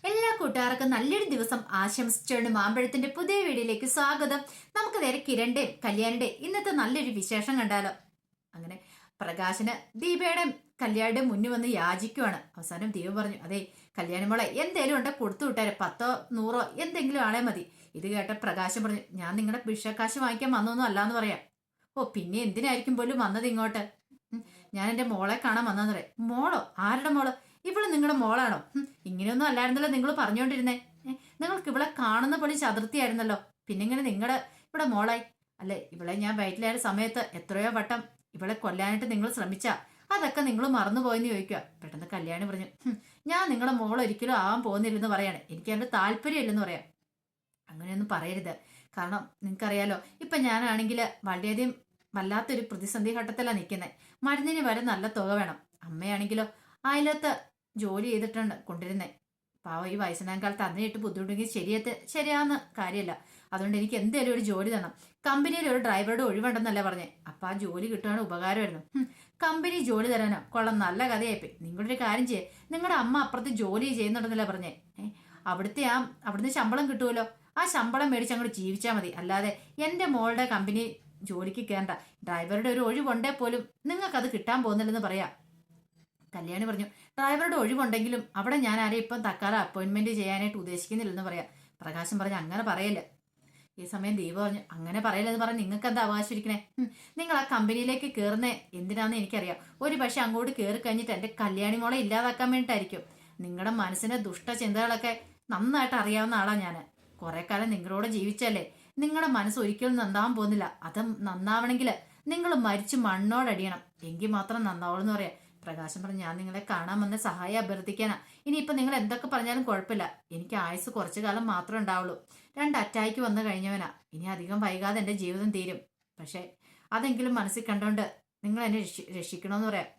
എല്ലാ കൂട്ടുകാർക്കും നല്ലൊരു ദിവസം ആശംസിച്ചുകൊണ്ട് മാമ്പഴത്തിന്റെ പുതിയ വീഡിയോയിലേക്ക് സ്വാഗതം. നമുക്ക് നേരെ കിരണിന്റെയും കല്യാണിന്റെയും ഇന്നത്തെ നല്ലൊരു വിശേഷം കണ്ടാലോ. അങ്ങനെ പ്രകാശന് ദീപയുടെ കല്യാണിയുടെ മുന്നിൽ വന്ന് യാചിക്കുവാണ്. അവസാനം ദീപ പറഞ്ഞു, അതെ കല്യാണി മോളെ എന്തേലും ഉണ്ടെ കൊടുത്തു വിട്ടാരെ, 10-100 എന്തെങ്കിലും ആളെ മതി. ഇത് കേട്ട പ്രകാശം പറഞ്ഞു, ഞാൻ നിങ്ങളുടെ ഭിക്ഷക്കാശ് വാങ്ങിക്കാൻ വന്നൊന്നും അല്ലാന്ന് പറയാം. ഓ പിന്നെ എന്തിനായിരിക്കും പോലും വന്നത് ഇങ്ങോട്ട്? ഞാൻ എന്റെ മോളെ കാണാൻ വന്നെന്ന് പറയാം. മോളോ? ആരുടെ മോള്? ഇവള് നിങ്ങളുടെ മോളാണോ? ഇങ്ങനെയൊന്നും അല്ലായിരുന്നല്ലോ നിങ്ങൾ പറഞ്ഞുകൊണ്ടിരുന്നേ. നിങ്ങൾക്ക് ഇവളെ കാണുന്ന പോലെ ചതുർത്ഥിയായിരുന്നല്ലോ, പിന്നെ ഇങ്ങനെ നിങ്ങളുടെ ഇവിടെ മോളായി. അല്ലെ, ഇവളെ ഞാൻ വയറ്റിലായ സമയത്ത് എത്രയോ വട്ടം ഇവളെ കൊല്ലാനായിട്ട് നിങ്ങൾ ശ്രമിച്ച, അതൊക്കെ നിങ്ങൾ മറന്നുപോയെന്ന് ചോദിക്കുക. പെട്ടെന്ന് കല്യാണി പറഞ്ഞു, ഞാൻ നിങ്ങളുടെ മോൾ ഒരിക്കലും ആവാൻ പോകുന്നില്ലെന്ന് പറയാണ്, എനിക്ക് അതിന്റെ താല്പര്യമില്ലെന്ന് പറയാം. അങ്ങനെയൊന്നും പറയരുത്, കാരണം നിങ്ങൾക്കറിയാലോ ഇപ്പൊ ഞാനാണെങ്കിൽ വളരെയധികം വല്ലാത്തൊരു പ്രതിസന്ധി ഘട്ടത്തിലാണ് നിൽക്കുന്നത്. മരുന്നിന് വരെ നല്ല തുക വേണം. അമ്മയാണെങ്കിലോ അയലത്ത് ജോലി ചെയ്തിട്ടുണ്ട് കൊണ്ടിരുന്നേ. പാവ ഈ വയസ്സനാം കാലത്ത് അതിനായിട്ട് ബുദ്ധിമുട്ടെങ്കിൽ ശരിയാവുന്ന കാര്യമല്ല. അതുകൊണ്ട് എനിക്ക് എന്തേലും ഒരു ജോലി തരണം. കമ്പനിയിൽ ഒരു ഡ്രൈവറുടെ ഒഴിവുണ്ടെന്നല്ല പറഞ്ഞേ. അപ്പൊ ആ ജോലി കിട്ടുവാണ് ഉപകാരമായിരുന്നു. കമ്പനി ജോലി തരാനോ? കൊള്ളാം, നല്ല കഥയായിപ്പോയി. നിങ്ങളൊരു കാര്യം ചെയ്യേ, നിങ്ങളുടെ അമ്മ അപ്പുറത്ത് ജോലി ചെയ്യുന്നുണ്ടെന്നല്ല പറഞ്ഞേ. അവിടുന്ന് ശമ്പളം കിട്ടുമല്ലോ, ആ ശമ്പളം മേടിച്ച് അങ്ങോട്ട് ജീവിച്ചാൽ മതി. അല്ലാതെ എന്റെ മോളുടെ കമ്പനി ജോലിക്ക് കയറണ്ട. ഡ്രൈവറുടെ ഒരു ഒഴിവുണ്ടേ പോലും നിങ്ങൾക്കത് കിട്ടാൻ പോകുന്നില്ലെന്ന് പറയാം. കല്യാണി പറഞ്ഞു, ഡ്രൈവറുടെ ഒഴിവുണ്ടെങ്കിലും അവിടെ ഞാൻ ആരെയും ഇപ്പം തൽക്കാലം അപ്പോയിന്റ്മെന്റ് ചെയ്യാനായിട്ട് ഉദ്ദേശിക്കുന്നില്ലെന്ന് പറയാം. പ്രകാശം പറഞ്ഞു, അങ്ങനെ പറയല്ലേ. ഈ സമയം ദീപ പറഞ്ഞു, അങ്ങനെ പറയല്ലെന്ന് പറഞ്ഞ് നിങ്ങൾക്ക് എന്താ അവകാശം ഇരിക്കണേ? നിങ്ങൾ ആ കമ്പനിയിലേക്ക് കയറുന്നേ എന്തിനാന്ന് എനിക്കറിയാം. ഒരു പക്ഷെ അങ്ങോട്ട് കയറി കഴിഞ്ഞിട്ട് എന്റെ കല്യാണി മോളെ ഇല്ലാതാക്കാൻ വേണ്ടിയിട്ടായിരിക്കും. നിങ്ങളുടെ മനസ്സിന്റെ ദുഷ്ടചിന്തകളൊക്കെ നന്നായിട്ട് അറിയാവുന്ന ആളാ ഞാൻ. കുറെ കാലം നിങ്ങളോട് ജീവിച്ചല്ലേ. നിങ്ങളുടെ മനസ്സ് ഒരിക്കലും നന്നാവാൻ പോകുന്നില്ല. അത് നന്നാവണമെങ്കിൽ നിങ്ങൾ മരിച്ച് മണ്ണോടടിയണം, എങ്കിൽ മാത്രം നന്നാവുള്ളൂ എന്ന് പറയാം. പ്രകാശം പറഞ്ഞു, ഞാൻ നിങ്ങളെ കാണാൻ വന്ന സഹായം അഭ്യർത്ഥിക്കാനാ. ഇനിയിപ്പൊ നിങ്ങൾ എന്തൊക്കെ പറഞ്ഞാലും കുഴപ്പമില്ല. എനിക്ക് ആയുസ് കുറച്ചു കാലം മാത്രമേ ഉണ്ടാവുള്ളൂ. 2 അറ്റാക്ക് വന്നു കഴിഞ്ഞവനാ. ഇനി അധികം വൈകാതെ എന്റെ ജീവിതം തീരും. പക്ഷെ അതെങ്കിലും മനസ്സിൽ കണ്ടോണ്ട് നിങ്ങൾ എന്നെ രക്ഷിക്കണോന്ന് പറയാം.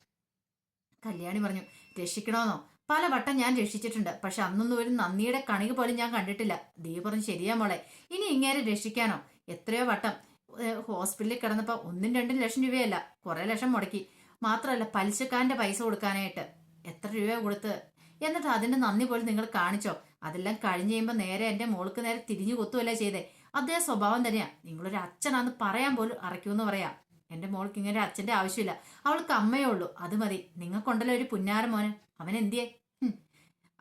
കല്യാണി പറഞ്ഞു, രക്ഷിക്കണോന്നോ? പലവട്ടം ഞാൻ രക്ഷിച്ചിട്ടുണ്ട്. പക്ഷെ അന്നൊന്നും ഒരു നന്ദിയുടെ കണിക പോലും ഞാൻ കണ്ടിട്ടില്ല. ദീപ പറഞ്ഞു, ശരിയാ മോളെ, ഇനി ഇങ്ങേരെ രക്ഷിക്കാനോ? എത്രയോ വട്ടം ഹോസ്പിറ്റലിൽ കിടന്നപ്പോ 1-2 ലക്ഷം രൂപയല്ല, കുറെ ലക്ഷം മുടക്കി. മാത്രമല്ല പലിശക്കാരന്റെ പൈസ കൊടുക്കാനായിട്ട് എത്ര രൂപ കൊടുത്ത്. എന്നിട്ട് അതിന്റെ നന്ദി പോലും നിങ്ങൾ കാണിച്ചോ? അതെല്ലാം കഴിഞ്ഞ് കഴിയുമ്പോൾ നേരെ എന്റെ മോൾക്ക് നേരെ തിരിഞ്ഞു കൊത്തുവല്ലേ ചെയ്തേ. അതേ സ്വഭാവം തന്നെയാ. നിങ്ങളൊരു അച്ഛനാന്ന് പറയാൻ പോലും അറയ്ക്കൂന്ന് പറയാം. എന്റെ മോൾക്ക് ഇങ്ങനെ അച്ഛന്റെ ആവശ്യമില്ല. അവൾക്ക് അമ്മയേ ഉള്ളൂ, അത് മതി. നിങ്ങൾക്കുണ്ടല്ലോ ഒരു പുന്നാര മോന്, അവൻ എന്തിയേ?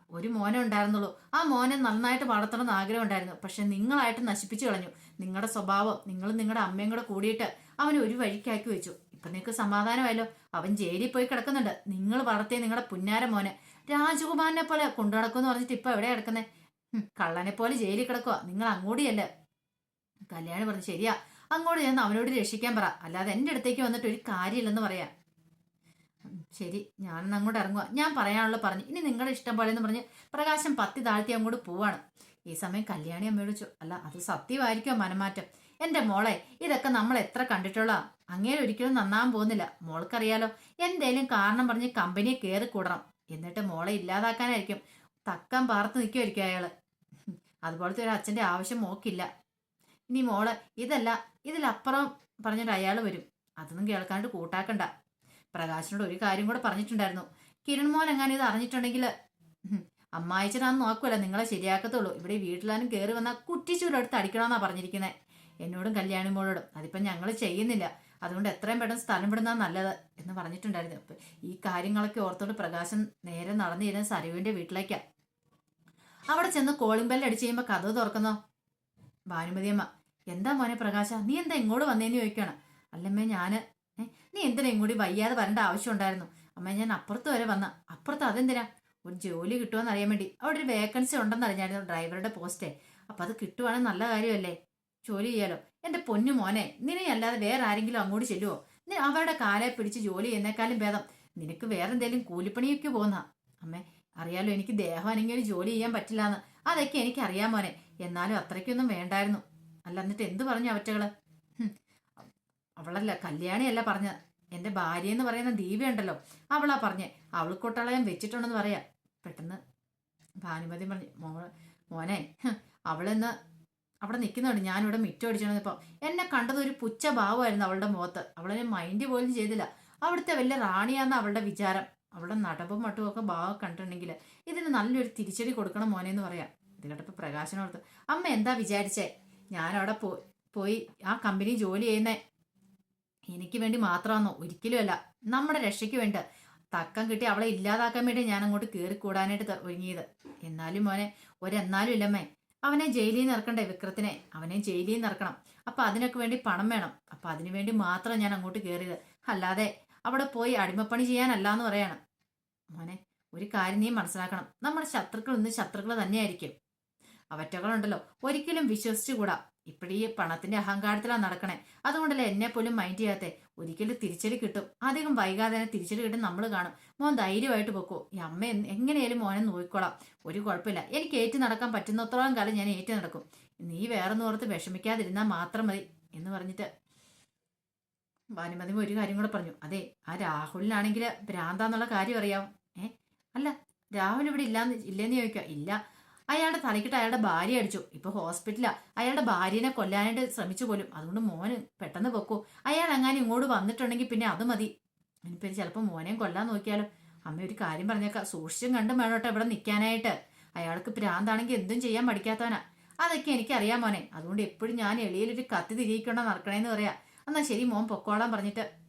ഒരു മോനെ ഉണ്ടായിരുന്നുള്ളൂ. ആ മോനെ നന്നായിട്ട് വളർത്തണമെന്ന് ആഗ്രഹം ഉണ്ടായിരുന്നു. പക്ഷെ നിങ്ങളായിട്ട് നശിപ്പിച്ചു കളഞ്ഞു. നിങ്ങളുടെ സ്വഭാവം നിങ്ങളും നിങ്ങളുടെ അമ്മയും കൂടെ കൂടിയിട്ട് അവനെ ഒരു വഴിക്കാക്കി വെച്ചു. ഇപ്പൊ നിങ്ങൾക്ക് സമാധാനമായല്ലോ. അവൻ ജയിലിൽ പോയി കിടക്കുന്നുണ്ട്. നിങ്ങൾ വളർത്തിയ നിങ്ങളുടെ പുന്നാര മോനെ രാജകുമാരനെ പോലെ കൊണ്ടു നടക്കുമെന്ന് പറഞ്ഞിട്ട് ഇപ്പൊ എവിടെയാ കിടക്കുന്നേ? കള്ളനെ പോലെ ജയിലിൽ കിടക്കുക. നിങ്ങൾ അങ്ങോട്ടിയല്ല. കല്യാണി പറഞ്ഞു, ശരിയാ, അങ്ങോട്ട് ചെന്ന് അവനോട് രക്ഷിക്കാൻ പറ, അല്ലാതെ എന്റെ അടുത്തേക്ക് വന്നിട്ട് ഒരു കാര്യമില്ലെന്ന് പറയാ. ശരി, ഞാനൊന്ന് അങ്ങോട്ട് ഇറങ്ങുക. ഞാൻ പറയാനുള്ള പറഞ്ഞു, ഇനി നിങ്ങളുടെ ഇഷ്ടം പോലെ എന്ന് പറഞ്ഞ് പ്രകാശം പത്തി താഴ്ത്തി അങ്ങോട്ട് പോവാണ്. ഈ സമയം കല്യാണി അമ്മയോട് ചോദിച്ചു, അല്ല അത് സത്യമായിരിക്കോ മനമാറ്റം? എന്റെ മോളെ, ഇതൊക്കെ നമ്മൾ എത്ര കണ്ടിട്ടുള്ള. അങ്ങേരെ ഒരിക്കലും നന്നാവാൻ പോകുന്നില്ല. മോൾക്കറിയാലോ, എന്തേലും കാരണം പറഞ്ഞ് കമ്പനിയെ കയറി കൂടണം. എന്നിട്ട് മോളെ ഇല്ലാതാക്കാനായിരിക്കും തക്കം പാർത്ത് നിൽക്കുമായിരിക്കും അയാള്. അതുപോലത്തെ ഒരു അച്ഛന്റെ ആവശ്യം മോക്കില്ല. ഇനി മോള് ഇതല്ല ഇതിലപ്പുറം പറഞ്ഞിട്ട് അയാൾ വരും. അതൊന്നും കേൾക്കാണ്ട് കൂട്ടാക്കണ്ട. പ്രകാശിനോട് ഒരു കാര്യം കൂടെ പറഞ്ഞിട്ടുണ്ടായിരുന്നു. കിരൺ മോൻ എങ്ങനെ ഇത് അറിഞ്ഞിട്ടുണ്ടെങ്കിൽ അമ്മായിച്ചനാന്ന് നോക്കുമല്ല, നിങ്ങളെ ശരിയാക്കത്തുള്ളൂ. ഇവിടെ വീട്ടിലാരും കയറി വന്നാൽ കുറ്റിച്ചൂരെടുത്ത് അടിക്കണമെന്നാ പറഞ്ഞിരിക്കുന്നത്. എന്നോടും കല്യാണി മോളോടും. അതിപ്പം ഞങ്ങൾ ചെയ്യുന്നില്ല. അതുകൊണ്ട് എത്രയും പെട്ടെന്ന് സ്ഥലം വിടുന്ന നല്ലത് എന്ന് പറഞ്ഞിട്ടുണ്ടായിരുന്നു. അപ്പൊ ഈ കാര്യങ്ങളൊക്കെ ഓർത്തോണ്ട് പ്രകാശൻ നേരെ നടന്നിരുന്ന സരുവിന്റെ വീട്ടിലേക്കാ. അവിടെ ചെന്ന് കോളിംഗ് ബെല്ല് അടിച്ചു കഴിയുമ്പോ കഥ തുറക്കുന്നോ ഭാനുമതിയമ്മ. എന്താ മോനെ പ്രകാശ, നീ എന്താ ഇങ്ങോട്ട് വന്നേന്ന് ചോദിക്കാണ്. അല്ലമ്മേ ഞാന് നീ എന്തിനാ ഇങ്ങോട്ട് വയ്യാതെ വരേണ്ട ആവശ്യം ഉണ്ടായിരുന്നു? അമ്മ ഞാൻ അപ്പുറത്ത് വരെ വന്ന. അപ്പുറത്ത് അതെന്തിനാ? ഒരു ജോലി കിട്ടുമെന്ന് അറിയാൻ വേണ്ടി. അവിടെ ഒരു വേക്കൻസി ഉണ്ടെന്ന് അറിഞ്ഞായിരുന്നു, ഡ്രൈവറുടെ പോസ്റ്റേ. അപ്പൊ അത് കിട്ടുവാണെങ്കിൽ നല്ല കാര്യമല്ലേ, ജോലി ചെയ്യാലോ. എന്റെ പൊന്നു മോനെ, നിന്നെയല്ലാതെ വേറെ ആരെങ്കിലും അങ്ങോട്ട് ചെല്ലുവോ? നീ അവരുടെ കാലെ പിടിച്ച് ജോലി ചെയ്യുന്നേക്കാളും ഭേദം നിനക്ക് വേറെ എന്തെങ്കിലും കൂലിപ്പണിയൊക്കെ പോകുന്ന. അമ്മേ അറിയാലോ, എനിക്ക് ദേഹം അനങ്ങി ഒരു ജോലി ചെയ്യാൻ പറ്റില്ലാന്ന്. അതൊക്കെ എനിക്ക് അറിയാം മോനെ. എന്നാലും അത്രയ്ക്കൊന്നും വേണ്ടായിരുന്നു. അല്ല എന്നിട്ട് എന്ത് പറഞ്ഞു അവറ്റകള്? അവളല്ല, കല്യാണിയല്ല പറഞ്ഞ, എന്റെ ഭാര്യ എന്ന് പറയുന്ന ദീപയുണ്ടല്ലോ, അവളാ പറഞ്ഞേ. അവൾക്കൊട്ടളയം വെച്ചിട്ടുണ്ടെന്ന് പറയാ. പെട്ടെന്ന് ഭാനുമതി പറഞ്ഞു, മോനെ അവളെന്ന് അവിടെ നിൽക്കുന്നുണ്ട്. ഞാനിവിടെ മിറ്റം അടിച്ചോണ്ടിപ്പോ എന്നെ കണ്ടത് ഒരു പുച്ഛ ഭാവമായിരുന്നു അവളുടെ മുഖത്ത്. അവളെ മൈൻഡ് പോലും ചെയ്തില്ല. അവിടുത്തെ വലിയ റാണിയാന്ന് അവളുടെ വിചാരം. അവളുടെ നടവും മട്ടും ഒക്കെ ഭാവം കണ്ടിട്ടുണ്ടെങ്കിൽ ഇതിന് നല്ലൊരു തിരിച്ചടി കൊടുക്കണം മോനെ എന്ന് പറയാം. ഇത് കേട്ടപ്പോൾ പ്രകാശനോർത്ത്, അമ്മ എന്താ വിചാരിച്ചേ? ഞാനവിടെ പോയി ആ കമ്പനി ജോലി ചെയ്യുന്നേ എനിക്ക് വേണ്ടി മാത്രമാണോ? ഒരിക്കലും അല്ല, നമ്മുടെ രക്ഷയ്ക്ക് വേണ്ട തക്കം കിട്ടി അവളെ ഇല്ലാതാക്കാൻ വേണ്ടി ഞാൻ അങ്ങോട്ട് കയറിക്കൂടാനായിട്ട് ഒരുങ്ങിയത്. എന്നാലും മോനെ ഒരെന്നാലും ഇല്ലമ്മേ, അവനെ ജയിലിൽ നിന്ന് ഇറക്കണ്ടേ വിക്രത്തിനെ? അവനെ ജയിലിൽ നിന്ന് ഇറക്കണം. അപ്പൊ അതിനൊക്കെ വേണ്ടി പണം വേണം. അപ്പൊ അതിനു വേണ്ടി മാത്രം ഞാൻ അങ്ങോട്ട് കയറിയത്, അല്ലാതെ അവിടെ പോയി അടിമപ്പണി ചെയ്യാനല്ല എന്ന് പറയാണ്. മോനെ ഒരു കാര്യം നീ മനസ്സിലാക്കണം, നമ്മുടെ ശത്രുക്കൾ ഇന്ന് ശത്രുക്കൾ തന്നെയായിരിക്കും. അവറ്റകളുണ്ടല്ലോ ഒരിക്കലും വിശ്വസിച്ചുകൂടാ. ഇപ്പഴീ പണത്തിന്റെ അഹങ്കാരത്തിലാണ് നടക്കണേ. അതുകൊണ്ടല്ലേ എന്നെ പോലും മൈൻഡ് ചെയ്യാത്തെ. ഒരിക്കലും തിരിച്ചടി കിട്ടും, അധികം വൈകാതെ തന്നെ തിരിച്ചടി കിട്ടും, നമ്മൾ കാണും. മോൻ ധൈര്യമായിട്ട് പൊക്കോ, ഈ അമ്മ എങ്ങനെയാലും മോനെ നോക്കിക്കോളാം, ഒരു കുഴപ്പമില്ല. എനിക്ക് ഏറ്റു നടക്കാൻ പറ്റുന്നത്തോളം കാലം ഞാൻ ഏറ്റു നടക്കും. നീ വേറെ ഓർത്ത് വിഷമിക്കാതിരുന്നാൽ മാത്രം മതി എന്ന് പറഞ്ഞിട്ട് ഭാനുമതി ഒരു കാര്യം കൂടെ പറഞ്ഞു. അതെ, ആ രാഹുലിനാണെങ്കിൽ ഭ്രാന്താന്നുള്ള കാര്യം അറിയാവും. അല്ല, രാഹുൽ ഇവിടെ ഇല്ലെന്ന് ചോദിക്കുക. ഇല്ല, അയാളുടെ തലക്കിട്ട് അയാളുടെ ഭാര്യ അടിച്ചു. ഇപ്പൊ ഹോസ്പിറ്റലാ. അയാളുടെ ഭാര്യനെ കൊല്ലാനായിട്ട് ശ്രമിച്ചു പോലും. അതുകൊണ്ട് മോന് പെട്ടെന്ന് പൊക്കോ. അയാൾ അങ്ങനെ ഇങ്ങോട്ട് വന്നിട്ടുണ്ടെങ്കിൽ പിന്നെ അത് മതി. ഇനിയിപ്പോ ചിലപ്പോൾ മോനെയും കൊല്ലാൻ നോക്കിയാലോ. അമ്മ ഒരു കാര്യം പറഞ്ഞേക്കാം, സൂക്ഷിച്ചും കണ്ടും വേണോട്ടെ ഇവിടെ നിൽക്കാനായിട്ട്. അയാൾക്ക് ഭ്രാന്താണെങ്കിൽ എന്തും ചെയ്യാൻ പഠിക്കാത്തവനാ. അതൊക്കെ എനിക്കറിയാം മോനെ. അതുകൊണ്ട് എപ്പോഴും ഞാൻ എളിയിലൊരു കത്തി തിരിയിക്കൊണ്ടോ നടക്കണേന്ന് പറയാ. എന്നാ ശരി മോൻ പൊക്കോളാൻ പറഞ്ഞിട്ട്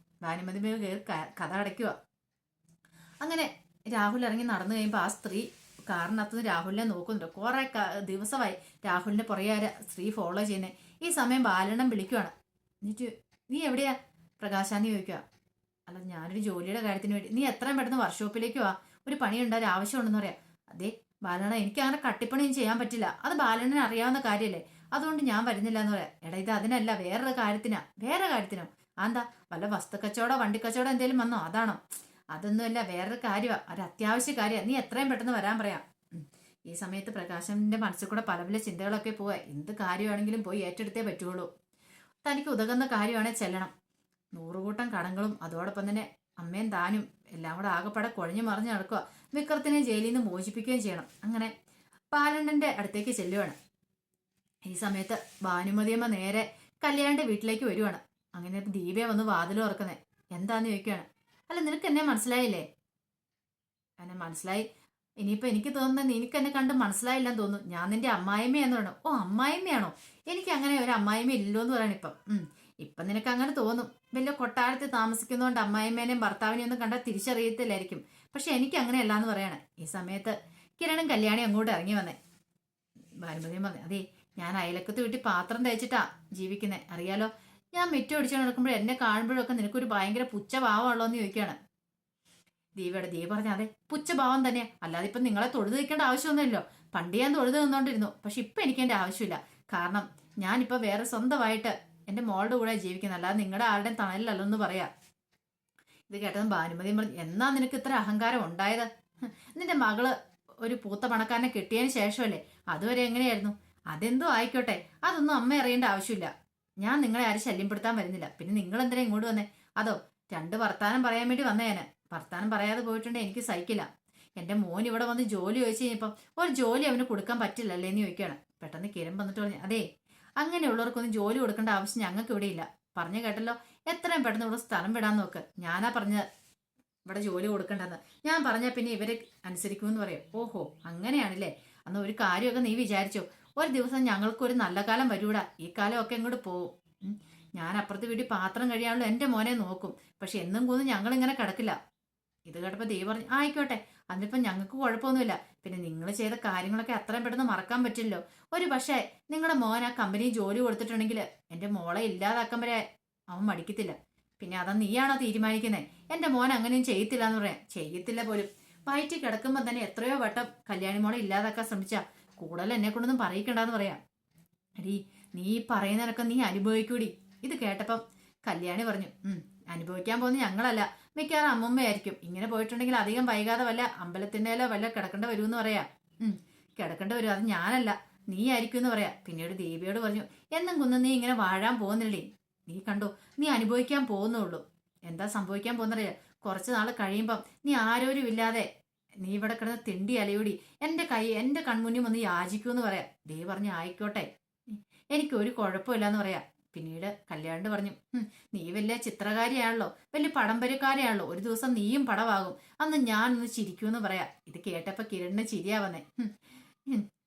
ഭാനുമതി കയറി കഥ അടയ്ക്കുക. അങ്ങനെ രാഹുൽ ഇറങ്ങി നടന്നു കഴിയുമ്പോൾ ആ സ്ത്രീ കാറിനകത്തുനിന്ന് രാഹുലിനെ നോക്കുന്നുണ്ട്. കുറെ ദിവസമായി രാഹുലിന്റെ പുറകെ സ്ത്രീ ഫോളോ ചെയ്യുന്നത്. ഈ സമയം ബാലണ്ണം വിളിക്കുവാണ്. എന്നിട്ട് നീ എവിടെയാ പ്രകാശാന്ന് ചോദിക്കുക. അല്ല, ഞാനൊരു ജോലിയുടെ കാര്യത്തിന് വേണ്ടി. നീ എത്രയും പെട്ടെന്ന് വർക്ക്ഷോപ്പിലേക്ക് വാ, ഒരു പണിയുണ്ട്, ഒരു ആവശ്യമുണ്ടെന്ന് പറയാം. അതെ ബാലണ്ണ, എനിക്ക് അങ്ങനെ കട്ടിപ്പണിയും ചെയ്യാൻ പറ്റില്ല, അത് ബാലണ്ണന് അറിയാവുന്ന കാര്യമല്ലേ, അതുകൊണ്ട് ഞാൻ വരുന്നില്ല എന്ന് പറയാം. എടാ, ഇത് അതിനല്ല, വേറെ കാര്യത്തിനോ? എന്താ വല്ല വസ്തുക്കച്ചവടോ വണ്ടിക്കച്ചവടോ എന്തെങ്കിലും വന്നോ? അതാണോ? അതൊന്നുമല്ല, വേറൊരു കാര്യമാണ്, ഒരു അത്യാവശ്യ കാര്യമാണ്. നീ എത്രയും പെട്ടെന്ന് വരാൻ പറയാം. ഈ സമയത്ത് പ്രകാശന്റെ മനസ്സിൽ കൂടെ പല പല ചിന്തകളൊക്കെ പോവാ. എന്ത് കാര്യമാണെങ്കിലും പോയി ഏറ്റെടുത്തേ പറ്റുള്ളൂ. തനിക്ക് ഉതകുന്ന കാര്യമാണെങ്കിൽ ചെല്ലണം. 100 കൂട്ടം കടങ്ങളും അതോടൊപ്പം തന്നെ അമ്മയും താനും എല്ലാം കൂടെ ആകെപ്പാടെ കുഴഞ്ഞു മറിഞ്ഞു നടക്കുക. വിക്രത്തിനെ ജയിലിൽ നിന്ന് മോചിപ്പിക്കുകയും ചെയ്യണം. അങ്ങനെ ബാലണ്ണന്റെ അടുത്തേക്ക് ചെല്ലുവാണ്. ഈ സമയത്ത് ഭാനുമതിയമ്മ നേരെ കല്യാണിന്റെ വീട്ടിലേക്ക് വരുവാണ്. അങ്ങനെ ദീപയെ വന്ന് വാതിൽ തുറക്കുന്നേ. എന്താന്ന് ചോദിക്കുകയാണ്. അല്ല, നിനക്ക് എന്നെ മനസ്സിലായില്ലേ? എന്നെ മനസ്സിലായി. ഇനിയിപ്പോ എനിക്ക് തോന്നുന്നത് നിനക്ക് എന്നെ കണ്ട് മനസ്സിലായില്ലെന്ന് തോന്നുന്നു. ഞാൻ നിന്റെ അമ്മായിമ്മയെന്ന് പറഞ്ഞു. ഓ, അമ്മായിമ്മയാണോ? എനിക്ക് അങ്ങനെ ഒരു അമ്മായിമ്മ ഇല്ലോ എന്ന് പറയണം ഇപ്പം നിനക്ക് അങ്ങനെ തോന്നും. വലിയ കൊട്ടാരത്തിൽ താമസിക്കുന്നതുകൊണ്ട് അമ്മായിമ്മേനെയും ഭർത്താവിനെയും ഒന്നും കണ്ടാൽ തിരിച്ചറിയത്തില്ലായിരിക്കും. പക്ഷെ എനിക്ക് അങ്ങനെയല്ല എന്ന് പറയാണ്. ഈ സമയത്ത് കിരണും കല്യാണി അങ്ങോട്ട് ഇറങ്ങി വന്നേ. ഭാനുമതിയും പറഞ്ഞു, അതെ, ഞാൻ അയലക്കത്ത് വീട്ടിൽ പാത്രം തയ്ച്ചിട്ടാ ജീവിക്കുന്നത്, അറിയാലോ. ഞാൻ മിറ്റം അടിച്ചു നടക്കുമ്പോഴും എന്നെ കാണുമ്പോഴൊക്കെ നിനക്കൊരു ഭയങ്കര പുച്ഛഭാവമുള്ളോ എന്ന് ചോദിക്കുകയാണ്. ദീപ പറഞ്ഞ, അതെ, പുച്ഛഭാവം തന്നെയാ, അല്ലാതെ ഇപ്പം നിങ്ങളെ തൊഴുത് നിൽക്കേണ്ട ആവശ്യമൊന്നുമില്ലല്ലോ. പണ്ട് ഞാൻ തൊഴുത് നിന്നോണ്ടിരുന്നു, പക്ഷെ ഇപ്പം എനിക്ക് എൻ്റെ ആവശ്യമില്ല. കാരണം ഞാനിപ്പോൾ വേറെ സ്വന്തമായിട്ട് എൻ്റെ മോളുടെ കൂടെ ജീവിക്കുന്നത്, അല്ലാതെ നിങ്ങളുടെ ആരുടെയും തണലിലല്ലോ എന്ന് പറയാ. ഇത് കേട്ടതും ഭാനുമതി പറഞ്ഞു, എന്നാ നിനക്ക് ഇത്ര അഹങ്കാരം ഉണ്ടായത്? നിന്റെ മകള് ഒരു പൂത്ത പണക്കാരനെ കിട്ടിയതിന് ശേഷമല്ലേ? അതുവരെ എങ്ങനെയായിരുന്നു? അതെന്തോ ആയിക്കോട്ടെ, അതൊന്നും അമ്മ അറിയേണ്ട ആവശ്യമില്ല. ഞാൻ നിങ്ങളെ ആരും ശല്യപ്പെടുത്താൻ വരുന്നില്ല. പിന്നെ നിങ്ങൾ എന്തിനാ ഇങ്ങോട്ട് വന്നേ? അതോ 2 വർത്താനം പറയാൻ വേണ്ടി വന്നേനെ? വർത്താനം പറയാതെ പോയിട്ടുണ്ടെങ്കിൽ എനിക്ക് സഹിക്കില്ല. എൻ്റെ മോൻ ഇവിടെ വന്ന് ജോലി ചോദിച്ചു കഴിഞ്ഞപ്പം ഒരു ജോലി അവന് കൊടുക്കാൻ പറ്റില്ലല്ലേ എന്ന് ചോദിക്കുകയാണ്. പെട്ടെന്ന് കിരൺ വന്നിട്ട് പറഞ്ഞു, അതെ, അങ്ങനെയുള്ളവർക്കൊന്നും ജോലി കൊടുക്കേണ്ട ആവശ്യം ഞങ്ങൾക്ക് ഇവിടെ ഇല്ല. പറഞ്ഞു കേട്ടല്ലോ, എത്രയും പെട്ടെന്ന് ഇവിടെ സ്ഥലം വിടാൻ നോക്ക്. ഞാനാ പറഞ്ഞത് ഇവിടെ ജോലി കൊടുക്കേണ്ടതെന്ന്. ഞാൻ പറഞ്ഞാൽ പിന്നെ ഇവരെ അനുസരിക്കുമെന്ന് പറയും. ഓഹോ, അങ്ങനെയാണല്ലേ? അന്ന് ഒരു കാര്യമൊക്കെ നീ വിചാരിച്ചോ? ഒരു ദിവസം ഞങ്ങൾക്കൊരു നല്ല കാലം വരൂടാ. ഈ കാലമൊക്കെ ഇങ്ങോട്ട് പോവും. ഞാൻ അപ്പുറത്ത് വീട്ടിൽ പാത്രം കഴിയാനുള്ള എൻ്റെ മോനെ നോക്കും. പക്ഷെ എന്നും കൂന്ന് ഞങ്ങളിങ്ങനെ കിടക്കില്ല. ഇത് കേട്ടപ്പോൾ ദേവി പറഞ്ഞു, ആയിക്കോട്ടെ, അതിനിപ്പം ഞങ്ങൾക്ക് കുഴപ്പമൊന്നുമില്ല. പിന്നെ നിങ്ങൾ ചെയ്ത കാര്യങ്ങളൊക്കെ അത്രയും പെട്ടെന്ന് മറക്കാൻ പറ്റില്ലല്ലോ. ഒരു പക്ഷേ നിങ്ങളുടെ മോൻ ആ കമ്പനി ജോലി കൊടുത്തിട്ടുണ്ടെങ്കിൽ എൻ്റെ മോളെ ഇല്ലാതാക്കാൻ വരെ അവൻ മടിക്കത്തില്ല. പിന്നെ അതാ നീയാണോ തീരുമാനിക്കുന്നത്? എൻ്റെ മോൻ അങ്ങനെയും ചെയ്യത്തില്ല എന്ന് പറയാം. ചെയ്യത്തില്ല പോലും. വയറ്റിൽ കിടക്കുമ്പോൾ തന്നെ എത്രയോ വട്ടം കല്യാണി മോളെ ഇല്ലാതാക്കാൻ ശ്രമിച്ചാ. കൂടുതൽ എന്നെ കൊണ്ടൊന്നും പറയിക്കണ്ടെന്ന് പറയാം. എടീ, നീ പറയുന്നതിനൊക്കെ നീ അനുഭവിക്കൂടി. ഇത് കേട്ടപ്പം കല്യാണി പറഞ്ഞു, അനുഭവിക്കാൻ പോകുന്ന ഞങ്ങളല്ല, മിക്കവാറും അമ്മമ്മയായിരിക്കും. ഇങ്ങനെ പോയിട്ടുണ്ടെങ്കിൽ അധികം വൈകാതെ വല്ല അമ്പലത്തിൻ്റെലോ വല്ല കിടക്കേണ്ട വരുമെന്ന് പറയാം. കിടക്കേണ്ട വരും, അത് ഞാനല്ല, നീ ആയിരിക്കും എന്ന് പറയാം. പിന്നീട് ദേവിയോട് പറഞ്ഞു, എന്നും കുന്ന് നീ ഇങ്ങനെ വാഴാൻ പോകുന്നില്ലേ? നീ കണ്ടോ, നീ അനുഭവിക്കാൻ പോകുന്നുള്ളൂ. എന്താ സംഭവിക്കാൻ പോകുന്നറിയാം? കുറച്ച് നാൾ കഴിയുമ്പം നീ ആരോരും ഇല്ലാതെ നീ ഇവിടെ കിടന്ന് തിണ്ടി അലയൂടി എൻ്റെ കൺമുന്നിൽ വന്ന് യാചിക്കൂന്ന് പറയാം. ദേവി പറഞ്ഞു, ആയിക്കോട്ടെ, എനിക്കൊരു കുഴപ്പമില്ല എന്ന് പറയാം. പിന്നീട് കല്യാണ്ട് പറഞ്ഞു, നീ വലിയ ചിത്രകാരിയാണല്ലോ, വലിയ പടംവരക്കാരിയാണല്ലോ, ഒരു ദിവസം നീയും പടമാകും, അന്ന് ഞാനൊന്ന് ചിരിക്കൂന്ന് പറയാ. ഇത് കേട്ടപ്പോ കിരണിന് ചിരിയാ വന്നേ.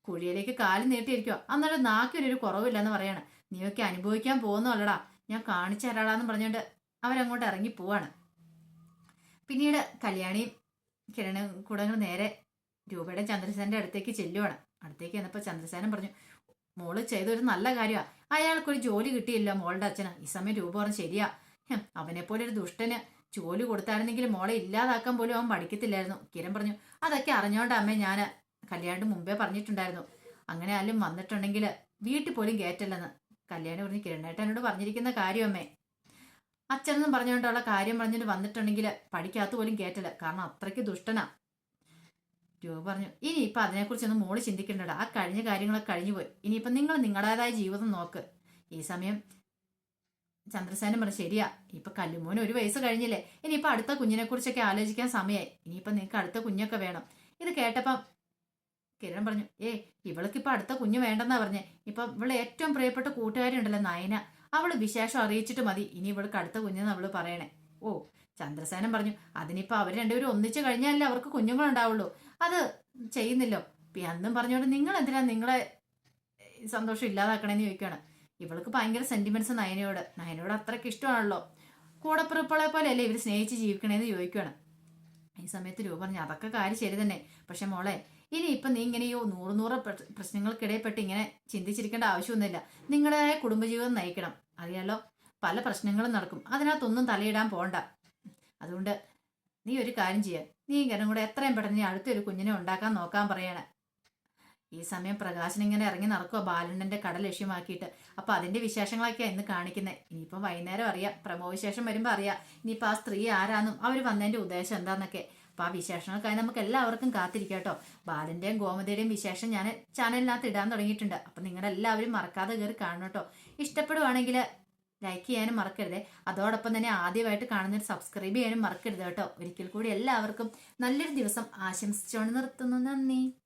കുഴിയിലേക്ക് കാല് നീട്ടിയിരിക്കുക, അന്നേരം നാക്കിനൊരു കുറവില്ലെന്ന് പറയാണ്. നീയൊക്കെ അനുഭവിക്കാൻ പോകുന്നല്ലടാ, ഞാൻ കാണിച്ചു തരാളാന്ന് പറഞ്ഞുകൊണ്ട് അവരങ്ങോട്ട് ഇറങ്ങി പോവാണ്. പിന്നീട് കല്യാണിയും കിരണും കൂടെ നേരെ രൂപയുടെ ചന്ദ്രസേനന്റെ അടുത്തേക്ക് ചെല്ലുവാണ്. അടുത്തേക്ക് ചെന്നപ്പോൾ ചന്ദ്രസേനൻ പറഞ്ഞു, മോള് ചെയ്തൊരു നല്ല കാര്യമാണ്, അയാൾക്കൊരു ജോലി കിട്ടിയില്ല മോളുടെ അച്ഛന്. ഈ സമയം രൂപ പറഞ്ഞു, ശരിയാ, അവനെപ്പോലെ ഒരു ദുഷ്ടന് ജോലി കൊടുത്തായിരുന്നെങ്കിൽ മോളെ ഇല്ലാതാക്കാൻ പോലും അവൻ പഠിക്കത്തില്ലായിരുന്നു. കിരൺ പറഞ്ഞു, അതൊക്കെ അറിഞ്ഞോണ്ട് അമ്മേ ഞാൻ കല്യാണിന് മുമ്പേ പറഞ്ഞിട്ടുണ്ടായിരുന്നു, അങ്ങനെ ആരും വന്നിട്ടുണ്ടെങ്കിൽ വീട്ടിൽ പോലും കയറ്റല്ലെന്ന്. കല്യാണി പറഞ്ഞു, കിരണേട്ടനോട് പറഞ്ഞിരിക്കുന്ന കാര്യം അമ്മേ, അച്ഛനെന്നും പറഞ്ഞുകൊണ്ടുള്ള കാര്യം പറഞ്ഞിട്ട് വന്നിട്ടുണ്ടെങ്കിൽ പഠിക്കാത്ത പോലും കയറ്റല്ല, കാരണം അത്രയ്ക്ക് ദുഷ്ടനാ. രൂപ പറഞ്ഞു, ഇനിയിപ്പൊ അതിനെക്കുറിച്ചൊന്നും മോള് ചിന്തിക്കണ്ടടാ, ആ കഴിഞ്ഞ കാര്യങ്ങളൊക്കെ കഴിഞ്ഞു പോയി, ഇനിയിപ്പൊ നിങ്ങൾ നിങ്ങളുടേതായ ജീവിതം നോക്ക്. ഈ സമയം ചന്ദ്രസേനൻ പറഞ്ഞു, ശരിയാ, ഇപ്പൊ കല്ലുമോന് 1 വയസ്സ് കഴിഞ്ഞില്ലേ, ഇനിയിപ്പൊ അടുത്ത കുഞ്ഞിനെ കുറിച്ചൊക്കെ ആലോചിക്കാൻ സമയമായി, ഇനിയിപ്പൊ നിങ്ങൾക്ക് അടുത്ത കുഞ്ഞൊക്കെ വേണം. ഇത് കേട്ടപ്പം കിരൺ പറഞ്ഞു, ഇവൾക്കിപ്പൊ അടുത്ത കുഞ്ഞ് വേണ്ടെന്നാ പറഞ്ഞേ, ഇപ്പൊ ഇവളെ ഏറ്റവും പ്രിയപ്പെട്ട കൂട്ടുകാരി ഉണ്ടല്ലോ നയന, അവള് വിശേഷം അറിയിച്ചിട്ട് മതി ഇനി ഇവൾക്ക് അടുത്ത കുഞ്ഞെന്ന് അവള് പറയണേ. ഓ, ചന്ദ്രസേനൻ പറഞ്ഞു, അതിനിപ്പോ അവർ രണ്ടുപേരും ഒന്നിച്ചു കഴിഞ്ഞാലല്ലേ അവർക്ക് കുഞ്ഞുങ്ങളുണ്ടാവുള്ളൂ, അത് ചെയ്യുന്നില്ലോ. അന്നും പറഞ്ഞോണ്ട് നിങ്ങൾ എന്തിനാ നിങ്ങളെ സന്തോഷം ഇല്ലാതാക്കണേന്ന് ചോദിക്കുകയാണ്. ഇവൾക്ക് ഭയങ്കര സെന്റിമെന്റ്സ് നയനയോട് അത്രയ്ക്ക് ഇഷ്ടമാണല്ലോ, കൂടപ്പിറപ്പുകളെ പോലെ അല്ലേ ഇവർ സ്നേഹിച്ച് ജീവിക്കണേന്ന് ചോദിക്കുകയാണ്. ഈ സമയത്ത് രൂപ പറഞ്ഞു, അതൊക്കെ കാര്യം ശരി തന്നെ, പക്ഷെ മോളെ ഇനി ഇപ്പൊ നീ ഇങ്ങനെയോ നൂറ് പ്രശ്നങ്ങൾക്കിടയിൽപ്പെട്ട് ഇങ്ങനെ ചിന്തിച്ചിരിക്കേണ്ട ആവശ്യമൊന്നുമില്ല. നിങ്ങളുടേതായ കുടുംബജീവിതം നയിക്കണം. അറിയാലോ, പല പ്രശ്നങ്ങളും നടക്കും, അതിനകത്തൊന്നും തലയിടാൻ പോണ്ട. അതുകൊണ്ട് നീ ഒരു കാര്യം ചെയ്യുക, നീ ഇങ്ങനെ കൂടെ എത്രയും പെട്ടെന്ന് നീ അടുത്തൊരു കുഞ്ഞിനെ ഉണ്ടാക്കാൻ നോക്കാൻ പറയാണ്. ഈ സമയം പ്രകാശൻ ഇങ്ങനെ ഇറങ്ങി നടക്കുക ബാലണ്ണന്റെ കട ലക്ഷ്യമാക്കിയിട്ട്. അപ്പൊ അതിന്റെ വിശേഷങ്ങളൊക്കെയാണ് ഇന്ന് കാണിക്കുന്നത്. ഇനിയിപ്പം വൈകുന്നേരം അറിയാം, പ്രമോ വിശേഷം വരുമ്പോ അറിയാം ഇനിയിപ്പോൾ ആ സ്ത്രീ ആരാന്നും അവർ വന്നതിന്റെ ഉദ്ദേശം എന്താന്നൊക്കെ. അപ്പൊ ആ വിശേഷങ്ങൾക്കായി നമുക്ക് എല്ലാവർക്കും കാത്തിരിക്കാം കേട്ടോ. ബാലന്റെയും ഗോമതിയുടെയും വിശേഷം ഞാൻ ചാനലിനകത്ത് ഇടാൻ തുടങ്ങിയിട്ടുണ്ട്. അപ്പൊ നിങ്ങളെല്ലാവരും മറക്കാതെ കയറി കാണണം കേട്ടോ. ഇഷ്ടപ്പെടുവാണെങ്കിൽ ലൈക്ക് ചെയ്യാനും മറക്കരുത്. അതോടൊപ്പം തന്നെ ആദ്യമായിട്ട് കാണുന്നൊരു സബ്സ്ക്രൈബ് ചെയ്യാനും മറക്കരുത് കേട്ടോ. ഒരിക്കൽ കൂടി എല്ലാവർക്കും നല്ലൊരു ദിവസം ആശംസിച്ചുകൊണ്ട് നിർത്തുന്നു. നന്ദി.